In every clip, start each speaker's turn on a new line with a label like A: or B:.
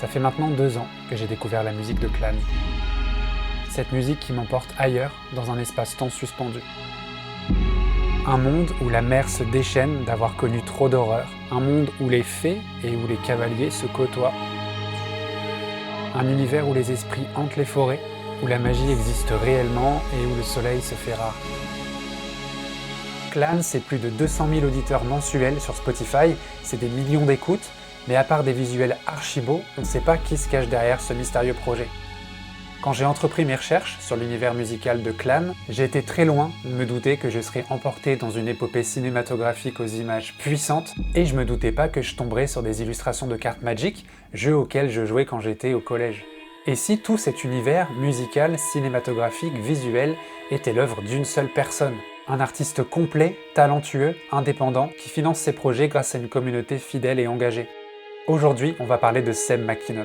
A: Ça fait maintenant 2 ans que j'ai découvert la musique de Clan. Cette musique qui m'emporte ailleurs, dans un espace-temps suspendu. Un monde où la mer se déchaîne d'avoir connu trop d'horreurs. Un monde où les fées et où les cavaliers se côtoient. Un univers où les esprits hantent les forêts, où la magie existe réellement et où le soleil se fait rare. Clan, c'est plus de 200 000 auditeurs mensuels sur Spotify, c'est des millions d'écoutes, mais à part des visuels archi-beaux, on ne sait pas qui se cache derrière ce mystérieux projet. Quand j'ai entrepris mes recherches sur l'univers musical de Clan, j'ai été très loin de me douter que je serais emporté dans une épopée cinématographique aux images puissantes, et je me doutais pas que je tomberais sur des illustrations de cartes Magic, jeu auquel je jouais quand j'étais au collège. Et si tout cet univers musical, cinématographique, visuel était l'œuvre d'une seule personne? Un artiste complet, talentueux, indépendant, qui finance ses projets grâce à une communauté fidèle et engagée. Aujourd'hui, on va parler de Seb McKinnon.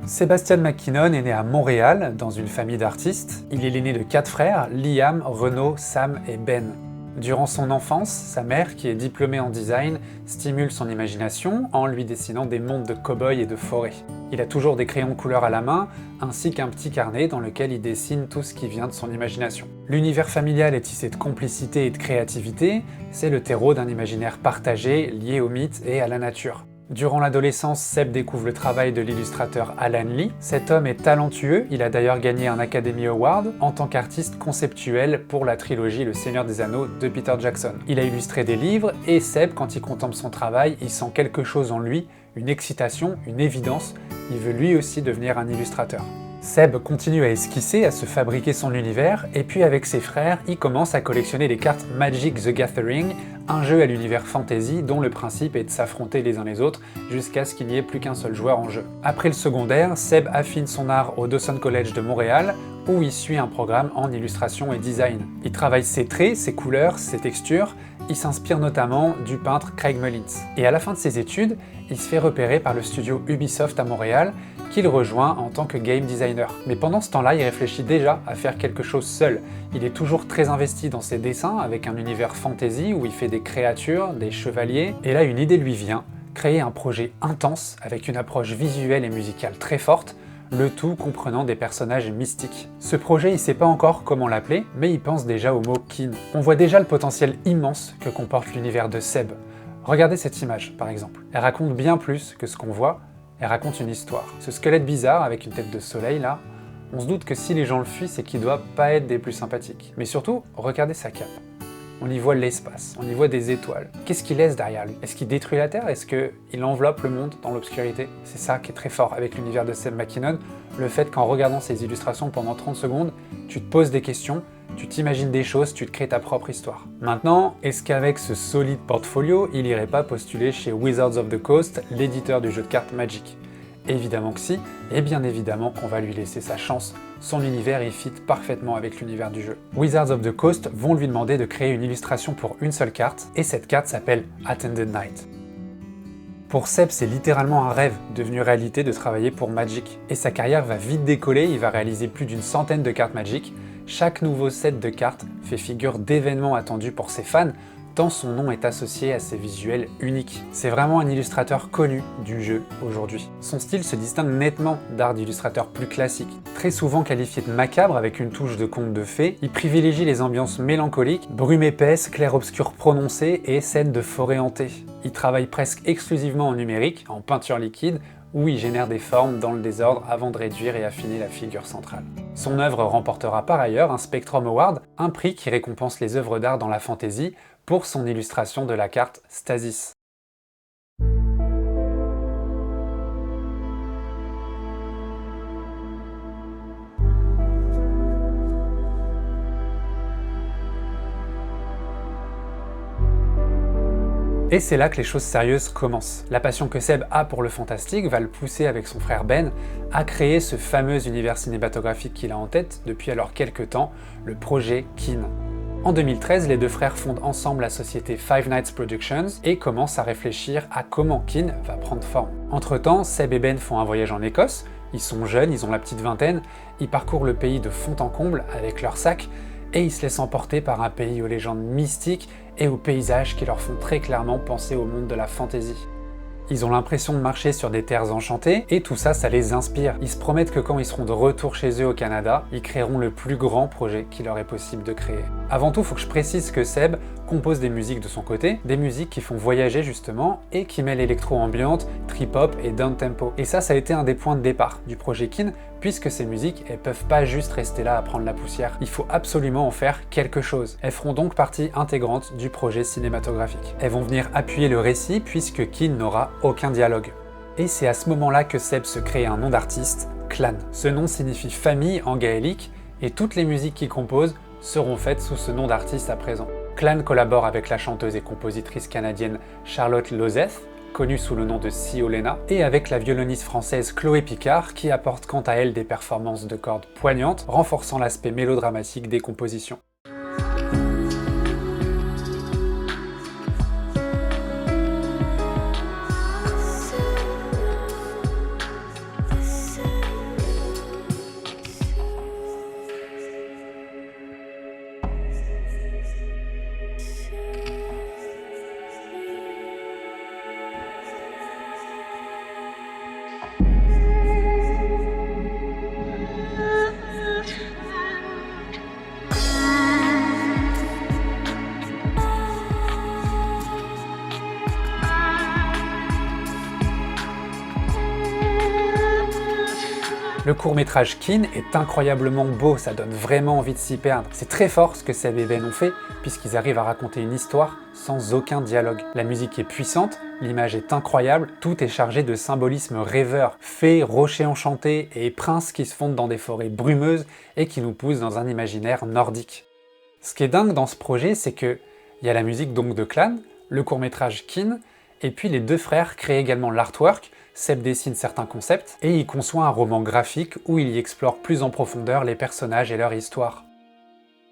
A: Sebastian McKinnon est né à Montréal, dans une famille d'artistes. Il est l'aîné de 4 frères, Liam, Renaud, Sam et Ben. Durant son enfance, sa mère, qui est diplômée en design, stimule son imagination en lui dessinant des mondes de cow-boys et de forêts. Il a toujours des crayons de couleur à la main, ainsi qu'un petit carnet dans lequel il dessine tout ce qui vient de son imagination. L'univers familial est tissé de complicité et de créativité, c'est le terreau d'un imaginaire partagé, lié au mythe et à la nature. Durant l'adolescence, Seb découvre le travail de l'illustrateur Alan Lee. Cet homme est talentueux, il a d'ailleurs gagné un Academy Award en tant qu'artiste conceptuel pour la trilogie Le Seigneur des Anneaux de Peter Jackson. Il a illustré des livres et Seb, quand il contemple son travail, il sent quelque chose en lui, une excitation, une évidence, il veut lui aussi devenir un illustrateur. Seb continue à esquisser, à se fabriquer son univers, et puis avec ses frères, il commence à collectionner les cartes Magic the Gathering, un jeu à l'univers fantasy dont le principe est de s'affronter les uns les autres jusqu'à ce qu'il n'y ait plus qu'un seul joueur en jeu. Après le secondaire, Seb affine son art au Dawson College de Montréal, où il suit un programme en illustration et design. Il travaille ses traits, ses couleurs, ses textures, il s'inspire notamment du peintre Craig Mullins. Et à la fin de ses études, il se fait repérer par le studio Ubisoft à Montréal, qu'il rejoint en tant que game designer. Mais pendant ce temps-là, il réfléchit déjà à faire quelque chose seul. Il est toujours très investi dans ses dessins, avec un univers fantasy où il fait des créatures, des chevaliers, et là une idée lui vient, créer un projet intense avec une approche visuelle et musicale très forte, le tout comprenant des personnages mystiques. Ce projet, il sait pas encore comment l'appeler, mais il pense déjà au mot kin. On voit déjà le potentiel immense que comporte l'univers de Seb. Regardez cette image, par exemple. Elle raconte bien plus que ce qu'on voit, elle raconte une histoire. Ce squelette bizarre avec une tête de soleil là, on se doute que si les gens le fuient, c'est qu'il doit pas être des plus sympathiques. Mais surtout, regardez sa cape. On y voit l'espace, on y voit des étoiles. Qu'est-ce qu'il laisse derrière lui? Est-ce qu'il détruit la Terre? Est-ce qu'il enveloppe le monde dans l'obscurité? C'est ça qui est très fort avec l'univers de Seb McKinnon, le fait qu'en regardant ses illustrations pendant 30 secondes, tu te poses des questions, tu t'imagines des choses, tu te crées ta propre histoire. Maintenant, est-ce qu'avec ce solide portfolio, il irait pas postuler chez Wizards of the Coast, l'éditeur du jeu de cartes Magic? Évidemment que si, et bien évidemment qu'on va lui laisser sa chance. Son univers y fit parfaitement avec l'univers du jeu. Wizards of the Coast vont lui demander de créer une illustration pour une seule carte, et cette carte s'appelle Attended Night. Pour Seb, c'est littéralement un rêve devenu réalité de travailler pour Magic, et sa carrière va vite décoller, il va réaliser plus d'une centaine de cartes Magic. Chaque nouveau set de cartes fait figure d'événements attendus pour ses fans, tant son nom est associé à ses visuels uniques. C'est vraiment un illustrateur connu du jeu aujourd'hui. Son style se distingue nettement d'art d'illustrateur plus classique. Très souvent qualifié de macabre avec une touche de conte de fées, il privilégie les ambiances mélancoliques, brume épaisse, clair-obscur prononcé et scènes de forêt hantée. Il travaille presque exclusivement en numérique, en peinture liquide, où il génère des formes dans le désordre avant de réduire et affiner la figure centrale. Son œuvre remportera par ailleurs un Spectrum Award, un prix qui récompense les œuvres d'art dans la fantasy, pour son illustration de la carte Stasis. Et c'est là que les choses sérieuses commencent. La passion que Seb a pour le fantastique va le pousser avec son frère Ben à créer ce fameux univers cinématographique qu'il a en tête depuis alors quelques temps, le projet Kin. En 2013, les deux frères fondent ensemble la société Five Nights Productions et commencent à réfléchir à comment Kin va prendre forme. Entre-temps, Seb et Ben font un voyage en Écosse, ils sont jeunes, ils ont la petite vingtaine, ils parcourent le pays de fond en comble avec leur sac et ils se laissent emporter par un pays aux légendes mystiques et aux paysages qui leur font très clairement penser au monde de la fantasy. Ils ont l'impression de marcher sur des terres enchantées, et tout ça, ça les inspire. Ils se promettent que quand ils seront de retour chez eux au Canada, ils créeront le plus grand projet qu'il leur est possible de créer. Avant tout, il faut que je précise que Seb compose des musiques de son côté, des musiques qui font voyager justement, et qui mêlent électro-ambiante, trip-hop et down-tempo. Et ça a été un des points de départ du projet Kin, puisque ces musiques, elles peuvent pas juste rester là à prendre la poussière. Il faut absolument en faire quelque chose. Elles feront donc partie intégrante du projet cinématographique. Elles vont venir appuyer le récit, puisque Kin n'aura aucun dialogue. Et c'est à ce moment-là que Seb se crée un nom d'artiste, Clan. Ce nom signifie famille en gaélique, et toutes les musiques qu'il compose seront faites sous ce nom d'artiste à présent. Clan collabore avec la chanteuse et compositrice canadienne Charlotte Lozeth, connue sous le nom de Siolena, et avec la violoniste française Chloé Picard, qui apporte quant à elle des performances de cordes poignantes, renforçant l'aspect mélodramatique des compositions. Le court-métrage Kin est incroyablement beau, ça donne vraiment envie de s'y perdre. C'est très fort ce que Seb et Ben ont fait, puisqu'ils arrivent à raconter une histoire sans aucun dialogue. La musique est puissante, l'image est incroyable, tout est chargé de symbolisme rêveur. Fées, rochers enchantés et princes qui se fondent dans des forêts brumeuses et qui nous poussent dans un imaginaire nordique. Ce qui est dingue dans ce projet, c'est que il y a la musique donc de Clan, le court-métrage Kin, et puis les deux frères créent également l'artwork. Seb dessine certains concepts, et il conçoit un roman graphique où il y explore plus en profondeur les personnages et leur histoire.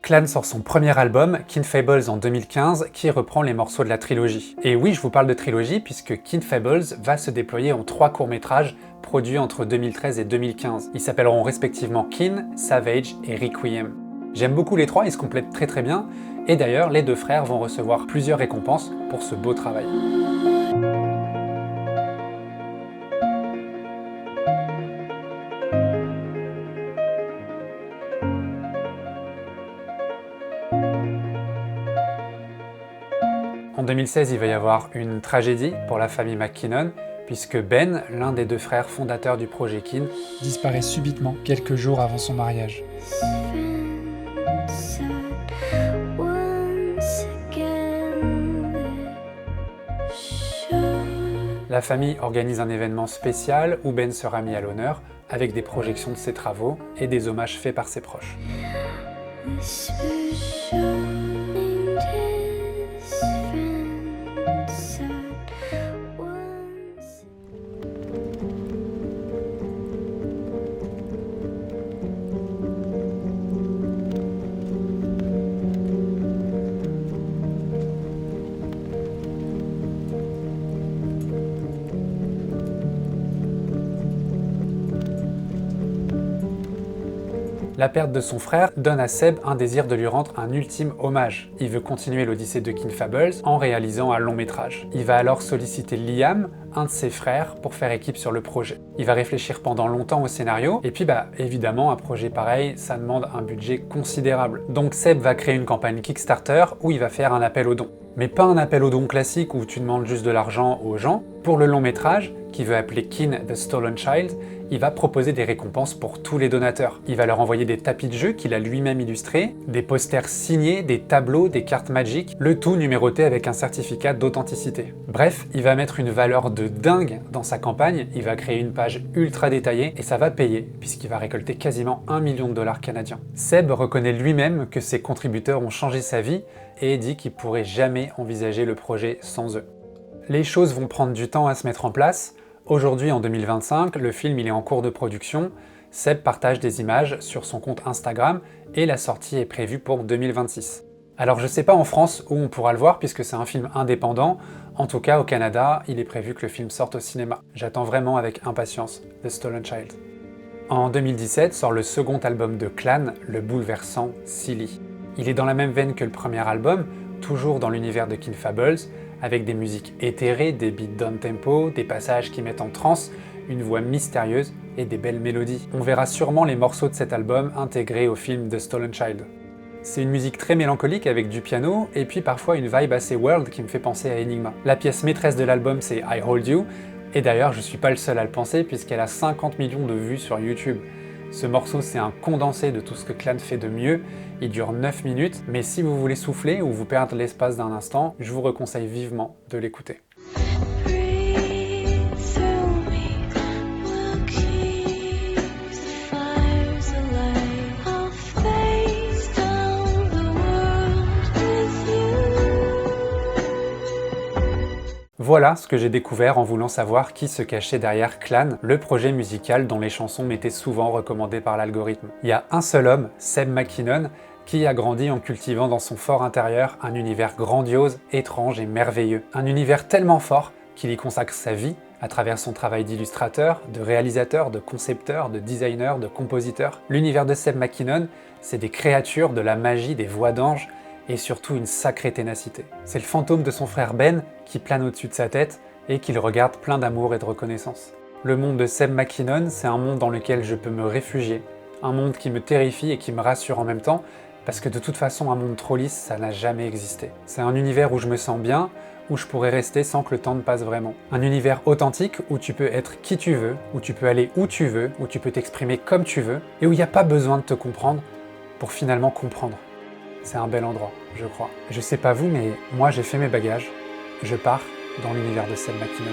A: Clan sort son premier album, Kin Fables en 2015, qui reprend les morceaux de la trilogie. Et oui, je vous parle de trilogie puisque Kin Fables va se déployer en 3 courts-métrages produits entre 2013 et 2015. Ils s'appelleront respectivement Kin, Savage et Requiem. J'aime beaucoup les 3, ils se complètent très bien, et d'ailleurs les 2 frères vont recevoir plusieurs récompenses pour ce beau travail. En 2016, il va y avoir une tragédie pour la famille McKinnon, puisque Ben, l'un des 2 frères fondateurs du projet Kin, disparaît subitement quelques jours avant son mariage. La famille organise un événement spécial où Ben sera mis à l'honneur, avec des projections de ses travaux et des hommages faits par ses proches. La perte de son frère donne à Seb un désir de lui rendre un ultime hommage. Il veut continuer l'Odyssée de Kin Fables en réalisant un long métrage. Il va alors solliciter Liam, un de ses frères, pour faire équipe sur le projet. Il va réfléchir pendant longtemps au scénario, et puis évidemment, un projet pareil, ça demande un budget considérable. Donc Seb va créer une campagne Kickstarter où il va faire un appel aux dons. Mais pas un appel aux dons classique où tu demandes juste de l'argent aux gens. Pour le long métrage, qui veut appeler Kin the Stolen Child, il va proposer des récompenses pour tous les donateurs. Il va leur envoyer des tapis de jeu qu'il a lui-même illustrés, des posters signés, des tableaux, des cartes magiques, le tout numéroté avec un certificat d'authenticité. Bref, il va mettre une valeur de dingue dans sa campagne, il va créer une page ultra détaillée et ça va payer, puisqu'il va récolter quasiment $1 million canadiens. Seb reconnaît lui-même que ses contributeurs ont changé sa vie et dit qu'il pourrait jamais envisager le projet sans eux. Les choses vont prendre du temps à se mettre en place. Aujourd'hui, en 2025, le film il est en cours de production. Seb partage des images sur son compte Instagram et la sortie est prévue pour 2026. Alors je sais pas en France où on pourra le voir puisque c'est un film indépendant. En tout cas, au Canada, il est prévu que le film sorte au cinéma. J'attends vraiment avec impatience The Stolen Child. En 2017 sort le second album de Clan, le bouleversant Silly. Il est dans la même veine que le premier album, toujours dans l'univers de Kinfables, avec des musiques éthérées, des beats down-tempo, des passages qui mettent en transe, une voix mystérieuse et des belles mélodies. On verra sûrement les morceaux de cet album intégrés au film The Stolen Child. C'est une musique très mélancolique avec du piano et puis parfois une vibe assez world qui me fait penser à Enigma. La pièce maîtresse de l'album c'est I Hold You, et d'ailleurs je suis pas le seul à le penser puisqu'elle a 50 millions de vues sur YouTube. Ce morceau c'est un condensé de tout ce que Clan fait de mieux, il dure 9 minutes, mais si vous voulez souffler ou vous perdre l'espace d'un instant, je vous reconseille vivement de l'écouter. Voilà ce que j'ai découvert en voulant savoir qui se cachait derrière Clan, le projet musical dont les chansons m'étaient souvent recommandées par l'algorithme. Il y a un seul homme, Seb McKinnon, qui a grandi en cultivant dans son fort intérieur un univers grandiose, étrange et merveilleux. Un univers tellement fort qu'il y consacre sa vie à travers son travail d'illustrateur, de réalisateur, de concepteur, de designer, de compositeur. L'univers de Seb McKinnon, c'est des créatures, de la magie, des voix d'anges, et surtout une sacrée ténacité. C'est le fantôme de son frère Ben qui plane au-dessus de sa tête et qu'il regarde plein d'amour et de reconnaissance. Le monde de Seb McKinnon, c'est un monde dans lequel je peux me réfugier, un monde qui me terrifie et qui me rassure en même temps, parce que de toute façon un monde trop lisse, ça n'a jamais existé. C'est un univers où je me sens bien, où je pourrais rester sans que le temps ne passe vraiment. Un univers authentique où tu peux être qui tu veux, où tu peux aller où tu veux, où tu peux t'exprimer comme tu veux, et où il n'y a pas besoin de te comprendre pour finalement comprendre. C'est un bel endroit, je crois. Je sais pas vous, mais moi j'ai fait mes bagages. Je pars dans l'univers de Seb McKinnon.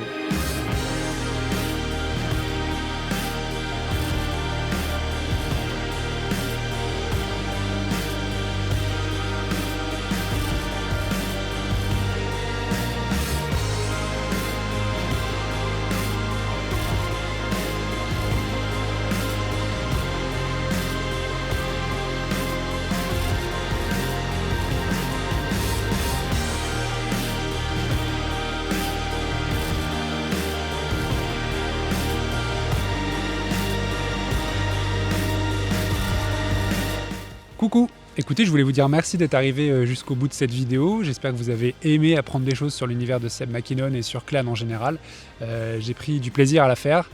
A: Coucou! Écoutez, je voulais vous dire merci d'être arrivé jusqu'au bout de cette vidéo. J'espère que vous avez aimé apprendre des choses sur l'univers de Seb McKinnon et sur Clan en général. J'ai pris du plaisir à la faire.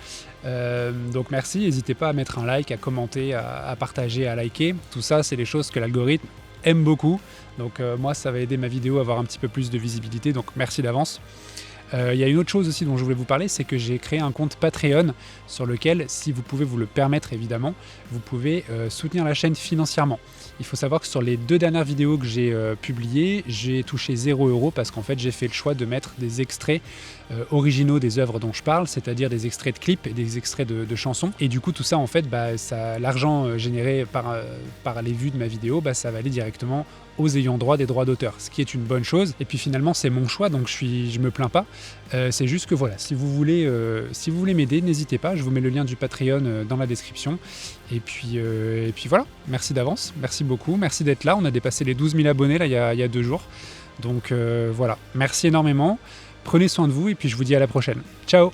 A: Donc merci, n'hésitez pas à mettre un like, à commenter, à partager, à liker. Tout ça, c'est des choses que l'algorithme aime beaucoup. Donc moi, ça va aider ma vidéo à avoir un petit peu plus de visibilité. Donc merci d'avance. Il y a une autre chose aussi dont je voulais vous parler, c'est que j'ai créé un compte Patreon sur lequel, si vous pouvez vous le permettre évidemment, vous pouvez soutenir la chaîne financièrement. Il faut savoir que sur les 2 dernières vidéos que j'ai publiées, j'ai touché 0 € parce qu'en fait j'ai fait le choix de mettre des extraits originaux des œuvres dont je parle, c'est-à-dire des extraits de clips et des extraits de chansons. Et du coup tout ça en fait, l'argent généré par les vues de ma vidéo, ça va aller directement aux ayants droit des droits d'auteur, ce qui est une bonne chose. Et puis finalement c'est mon choix, donc je me plains pas. C'est juste que voilà, si vous voulez m'aider, n'hésitez pas, je vous mets le lien du Patreon dans la description. Et puis voilà, merci d'avance, merci beaucoup, merci d'être là. On a dépassé les 12 000 abonnés là, il y a 2 jours. Donc voilà, merci énormément, prenez soin de vous et puis je vous dis à la prochaine. Ciao!